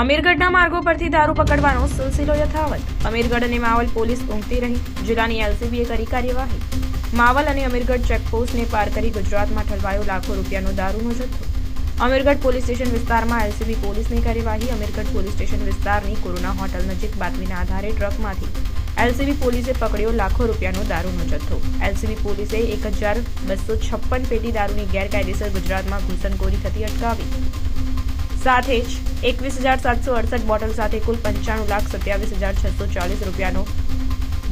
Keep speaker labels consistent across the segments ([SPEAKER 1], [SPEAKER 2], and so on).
[SPEAKER 1] અમીરગઢના માર્ગો પરથી દારૂ પકડવાનો સિલસિલો યથાવત. અમીરગઢ અને માવલ પોલીસ ઊંઘતી રહી. જિલ્લાની એલસીબીએ કરી કાર્યવાહી. માવલ અને અમીરગઢ ચેકપોસ્ટને પાર કરી ગુજરાતમાં ઠલવાયો લાખો રૂપિયાનો દારૂનો જથ્થો. અમીરગઢ પોલીસ સ્ટેશન વિસ્તારમાં એલસીબી પોલીસની કાર્યવાહી. અમીરગઢ પોલીસ સ્ટેશન વિસ્તારની કોરોના હોટલ નજીક બાતમીના આધારે ટ્રકમાંથી એલસીબી પોલીસે પકડ્યો લાખો રૂપિયાનો દારૂનો જથ્થો. એલસીબી પોલીસે 1256 પેટી દારૂની ગેરકાયદેસર ગુજરાતમાં ઘૂસણખોરી થતી અટકાવી. સાથે જ 21,768 બોટલ સાથે કુલ 95,27,640 રૂપિયાનો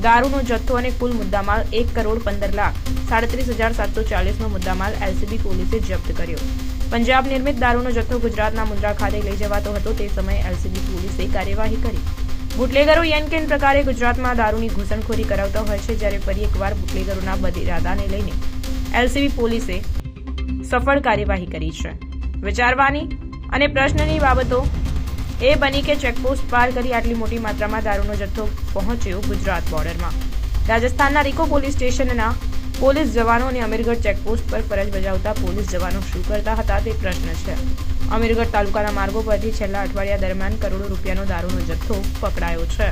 [SPEAKER 1] દારૂનો જથ્થો અને કુલ મુદ્દામાલ 1,15,37,740નો મુદ્દામાલ એલસીબી પોલીસે જપ્ત કર્યો. પંજાબ નિર્મિત દારૂનો જથ્થો ગુજરાતના મુન્દ્રા ખાતે લઈ જવાતો હતો તે સમયે એલસીબી પોલીસે કાર્યવાહી કરી. બુટલેગરો યેનકેન પ્રકારે ગુજરાતમાં દારૂની ઘૂસણખોરી કરાવતા હોય છે, જ્યારે ફરી એકવાર બુટલેગરોના બદઇરાદાને લઈને એલસીબી પોલીસે સફળ કાર્યવાહી કરી છે. વિચારવાની અને પ્રશ્નની બાબતો એ બની કે ચેકપોસ્ટ પાર કરી આટલી મોટી માત્રામાં દારૂનો જથ્થો પહોંચ્યો ગુજરાત બોર્ડરમાં. રાજસ્થાનના રીકો પોલીસ સ્ટેશનના પોલીસ જવાનો અને અમીરગઢ ચેકપોસ્ટ પર ફરજ બજાવતા પોલીસ જવાનો શું કરતા હતા તે પ્રશ્ન છે. અમીરગઢ તાલુકાના માર્ગો પરથી છેલ્લા અઠવાડિયા દરમિયાન કરોડો રૂપિયાનો દારૂનો જથ્થો પકડાયો છે.